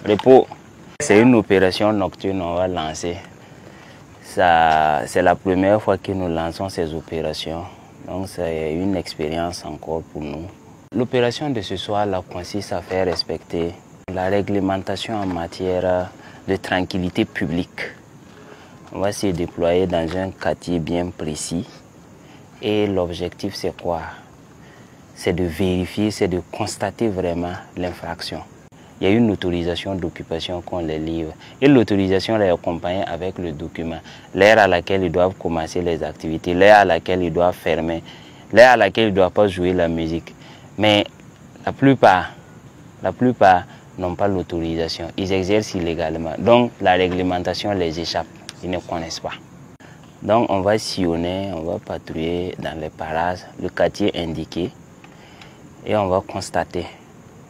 Repos. C'est une opération nocturne qu'on va lancer. C'est la première fois que nous lançons ces opérations. Donc c'est une expérience encore pour nous. L'opération de ce soir là, consiste à faire respecter la réglementation en matière de tranquillité publique. On va se déployer dans un quartier bien précis. Et l'objectif c'est quoi? C'est de vérifier, c'est de constater vraiment l'infraction. Il y a une autorisation d'occupation qu'on les livre. Et l'autorisation est accompagnée avec le document. L'heure à laquelle ils doivent commencer les activités, l'heure à laquelle ils doivent fermer, l'heure à laquelle ils ne doivent pas jouer la musique. Mais la plupart n'ont pas l'autorisation. Ils exercent illégalement. Donc la réglementation les échappe. Ils ne connaissent pas. Donc on va sillonner, on va patrouiller dans les parages, le quartier indiqué. Et on va constater.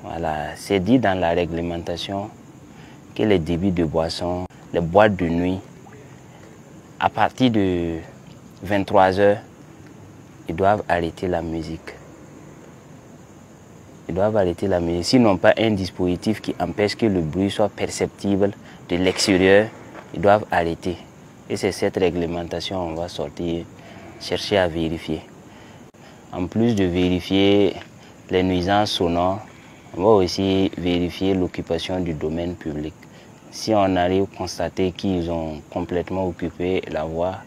Voilà, c'est dit dans la réglementation que les débits de boissons, les boîtes de nuit, à partir de 23 h, ils doivent arrêter la musique. Ils doivent arrêter la musique. S'ils n'ont pas un dispositif qui empêche que le bruit soit perceptible de l'extérieur, ils doivent arrêter. Et c'est cette réglementation qu'on va sortir, chercher à vérifier. En plus de vérifier les nuisances sonores, on va aussi vérifier l'occupation du domaine public. Si on arrive à constater qu'ils ont complètement occupé la voie,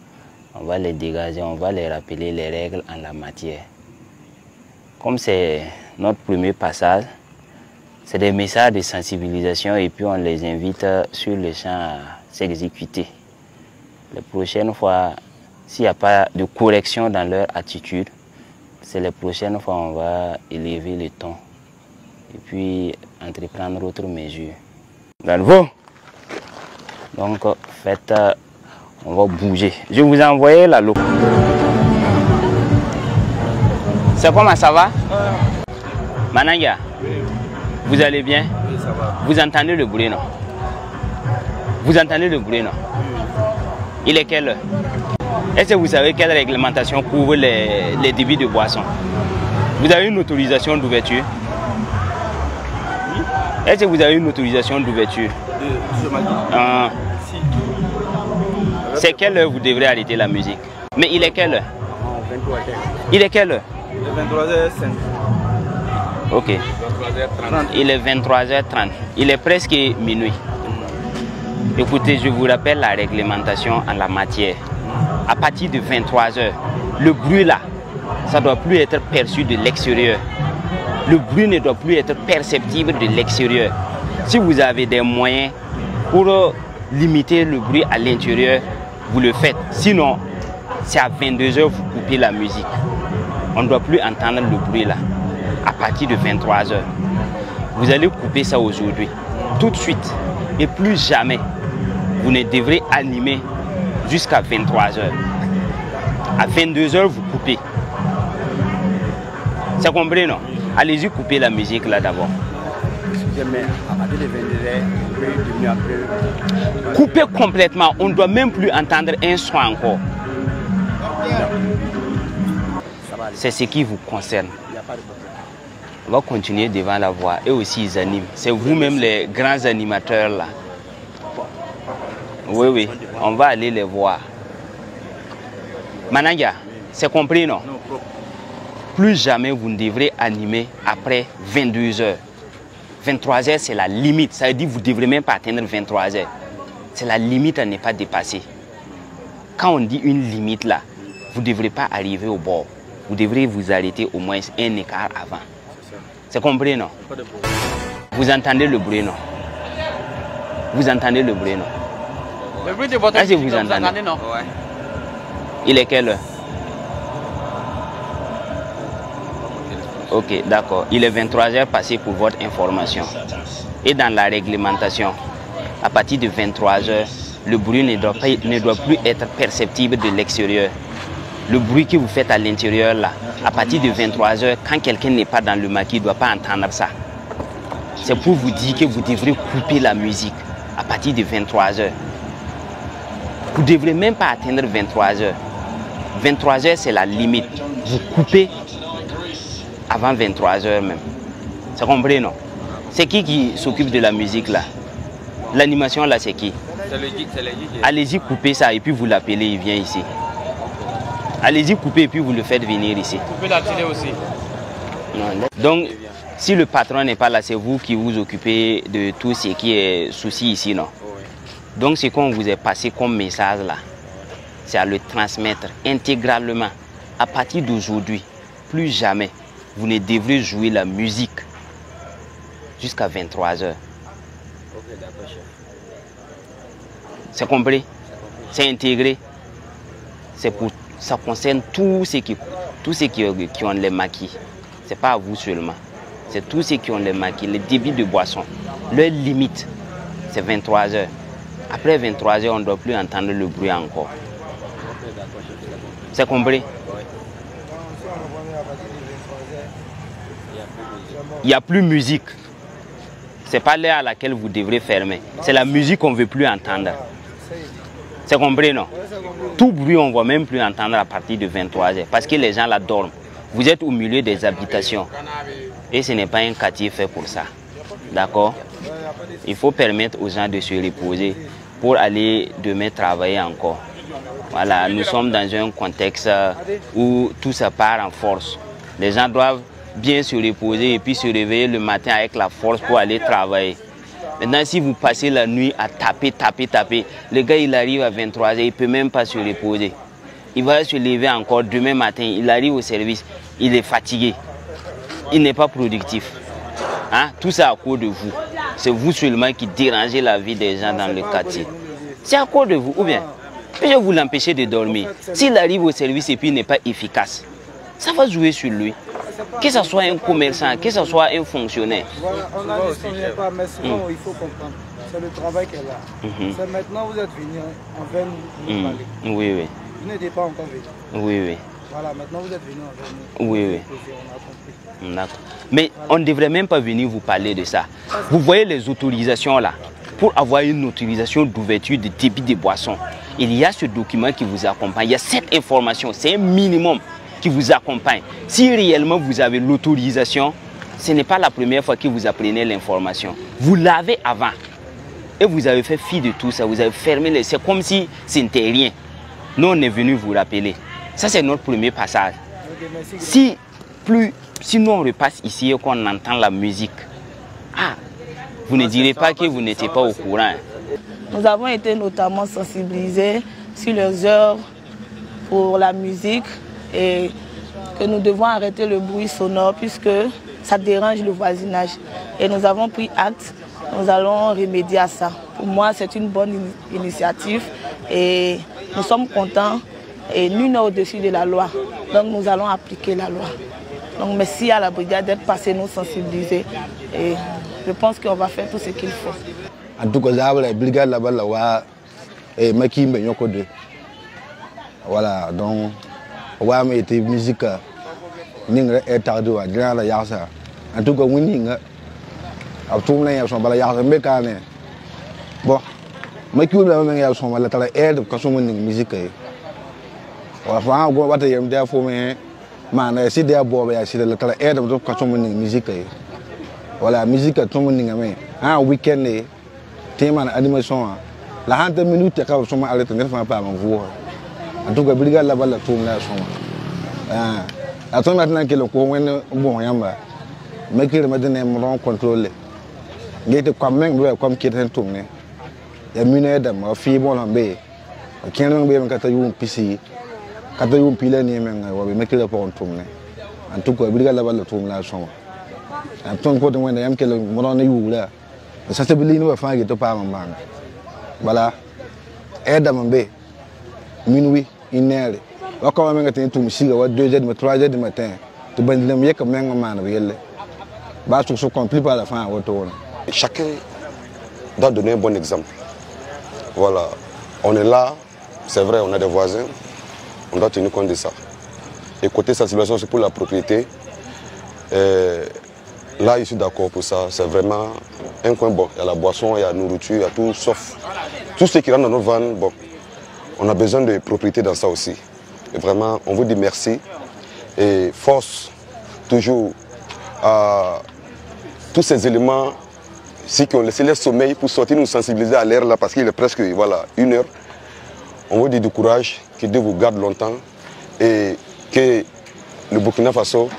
on va les dégager, on va les rappeler les règles en la matière. Comme c'est notre premier passage, c'est des messages de sensibilisation et puis on les invite sur le champ à s'exécuter. Les prochaines fois, s'il n'y a pas de correction dans leur attitude, c'est les prochaines fois on va élever le ton et puis entreprendre d'autres mesures. Bravo! Donc, faites, on va bouger. Je vous ai envoyé la loc. C'est comment ça va? Mananga, vous allez bien? Oui, ça va. Vous entendez le bruit, non? Vous entendez le bruit, non? Il est quelle heure? Est-ce que vous savez quelle réglementation couvre les débits de boissons? Vous avez une autorisation d'ouverture? Est-ce que vous avez une autorisation d'ouverture? Si. C'est quelle heure vous devrez arrêter la musique? Mais il est quelle heure? 23h. Il est quelle heure? 23h05. Ok. 23h30. Il est 23h30. Il est presque minuit. Écoutez, je vous rappelle la réglementation en la matière. À partir de 23h, le bruit là, ça ne doit plus être perçu de l'extérieur. Le bruit ne doit plus être perceptible de l'extérieur. Si vous avez des moyens pour limiter le bruit à l'intérieur, vous le faites. Sinon, c'est à 22h vous coupez la musique. On ne doit plus entendre le bruit là. À partir de 23h, vous allez couper ça aujourd'hui, tout de suite. Et plus jamais, vous ne devrez animer jusqu'à 23h. À 22h, vous coupez. C'est compris, non? Allez-y couper la musique là d'abord. À partir de 22h, après. Coupez complètement. On ne doit même plus entendre un son encore. C'est ce qui vous concerne. On va continuer devant la voie. Et aussi, ils animent. C'est vous-même les grands animateurs là. Oui, oui. On va aller les voir. Mananga, c'est compris, non? Plus jamais vous ne devrez animer après 22h. 23h, c'est la limite. Ça veut dire que vous ne devrez même pas atteindre 23h. C'est la limite à ne pas dépasser. Quand on dit une limite là, vous ne devrez pas arriver au bord. Vous devrez vous arrêter au moins un écart avant. C'est compris, non? Vous entendez le bruit, non? Vous entendez le bruit, non? Le bruit de votre musique, vous entendez, non? Ouais. Il est quelle heure? Ok, d'accord. Il est 23h passé pour votre information. Et dans la réglementation, à partir de 23h, le bruit ne doit plus être perceptible de l'extérieur. Le bruit que vous faites à l'intérieur, là, à partir de 23h, quand quelqu'un n'est pas dans le maquis, il ne doit pas entendre ça. C'est pour vous dire que vous devrez couper la musique à partir de 23h. Vous ne devrez même pas atteindre 23h. 23h, c'est la limite. Vous coupez avant 23h même. C'est compris, non? C'est qui s'occupe de la musique là? L'animation là, c'est qui? C'est le guide. Allez-y, coupez ça et puis vous l'appelez, il vient ici. Allez-y, coupez et puis vous le faites venir ici. Vous pouvez l'attirer aussi. Non. Donc, si le patron n'est pas là, c'est vous qui vous occupez de tout ce qui est souci ici, non? Oui. Donc, ce qu'on vous est passé comme message là, c'est à le transmettre intégralement. À partir d'aujourd'hui, plus jamais, vous ne devrez jouer la musique jusqu'à 23 h. Ok, d'accord, chef. C'est compris? C'est intégré. Ça concerne tous ceux qui ont les maquis. Ce n'est pas à vous seulement. C'est tous ceux qui ont les maquis, les débits de boisson. Leur limite, c'est 23 h. Après 23 h, on ne doit plus entendre le bruit encore. C'est compris? Il n'y a plus de musique. Ce n'est pas l'heure à laquelle vous devrez fermer. C'est la musique qu'on ne veut plus entendre. C'est compris, non? Tout bruit, on ne va même plus entendre à partir de 23 h. Parce que les gens là dorment. Vous êtes au milieu des habitations. Et ce n'est pas un quartier fait pour ça. D'accord? Il faut permettre aux gens de se reposer pour aller demain travailler encore. Voilà, nous sommes dans un contexte où tout ça part en force. Les gens doivent bien se reposer et puis se réveiller le matin avec la force pour aller travailler. Maintenant, si vous passez la nuit à taper, le gars il arrive à 23 h, il ne peut même pas se reposer. Il va se lever encore demain matin, il arrive au service, il est fatigué. Il n'est pas productif. Hein? Tout ça à cause de vous. C'est vous seulement qui dérangez la vie des gens dans le quartier. C'est à cause de vous, ou bien je vais vous l'empêcher de dormir. S'il arrive au service et puis il n'est pas efficace, ça va jouer sur lui. Que ce soit un commerçant, que ce soit un fonctionnaire. Voilà, on a dit qu'on n'est pas, mais sinon il faut comprendre. C'est le travail qu'elle a. C'est maintenant vous êtes venu en vain nous parler. Oui, oui. Vous n'étiez pas encore venu. Oui, oui. Voilà, maintenant vous êtes venu en vain nous. Oui, oui. On a compris. D'accord. Mais on ne devrait même pas venir vous parler de ça. Vous voyez les autorisations là. Pour avoir une autorisation d'ouverture de débit de boissons, il y a ce document qui vous accompagne. Il y a cette information, c'est un minimum qui vous accompagne. Si réellement vous avez l'autorisation, ce n'est pas la première fois que vous apprenez l'information. Vous l'avez avant. Et vous avez fait fi de tout ça. Vous avez fermé les... C'est comme si ce n'était rien. Nous, on est venu vous rappeler. Ça, c'est notre premier passage. Si nous, on repasse ici et qu'on entend la musique, vous ne direz pas que vous n'étiez pas au courant. Nous avons été notamment sensibilisés sur les heures pour la musique et que nous devons arrêter le bruit sonore puisque ça dérange le voisinage. Et nous avons pris acte, nous allons remédier à ça. Pour moi, c'est une bonne initiative et nous sommes contents et nul n'est au-dessus de la loi. Donc nous allons appliquer la loi. Donc merci à la brigade d'être passée nous sensibiliser et je pense qu'on va faire tout ce qu'il faut. En tout cas, la brigade là-bas, et Maki Mbenyoko 2. Voilà, donc, on a été musique, nous est tardé à dire la yasa. En tout cas, winning, à tout le monde, son balayage, mécané. Bon, Maki Mbenyoko son balayage, aide, quand on winning musique. Voilà, on va te dire pour moi, man, si des bois, c'est la aide, quand on winning musique. Voilà, musique, tout le monde, un week-end, thème animation, la 30 minutes, quand on a arrêté, on ne fait pas voir. En tout cas, brigade là-bas, la tourne là, attends maintenant que le courant est bon, mais qu'il me donne un contrôle. Il était comme même, comme qu'il était tourné. Il y a une aide, ma fille, bon, en baie. Qui est un baie, quand tu as eu PC, quand tu as eu pile, mais qu'il a pas tourné. En tout cas, brigade là-bas, la tourne là, attends, quand on a que le monde est où là. Ça se billet, nous va faire que pas en banque. Voilà, aide à mon baie. Minuit, 1h. Quand on a été tout musique, 2h, 3h du matin, tu vas dire que même un man, bah, tout ce qu'on peut pas la fin à retour. Chacun doit donner un bon exemple. Voilà, on est là, c'est vrai, on a des voisins, on doit tenir compte de ça. Et côté sensibilisation, c'est pour la propriété. Là, je suis d'accord pour ça. C'est vraiment un coin bon. Il y a la boisson, il y a la nourriture, il y a tout, sauf tout ce qui rentre dans notre van. Bon, on a besoin de propriété dans ça aussi. Et vraiment, on vous dit merci. Et force toujours à tous ces éléments ceux qui ont laissé leur sommeil pour sortir nous sensibiliser à l'air là parce qu'il est presque voilà, 1 heure. On vous dit du courage, que Dieu vous garde longtemps et que le Burkina Faso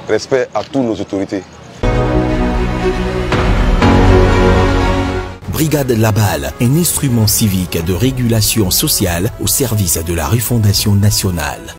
respecte à toutes nos autorités. Brigade Labal, un instrument civique de régulation sociale au service de la refondation nationale.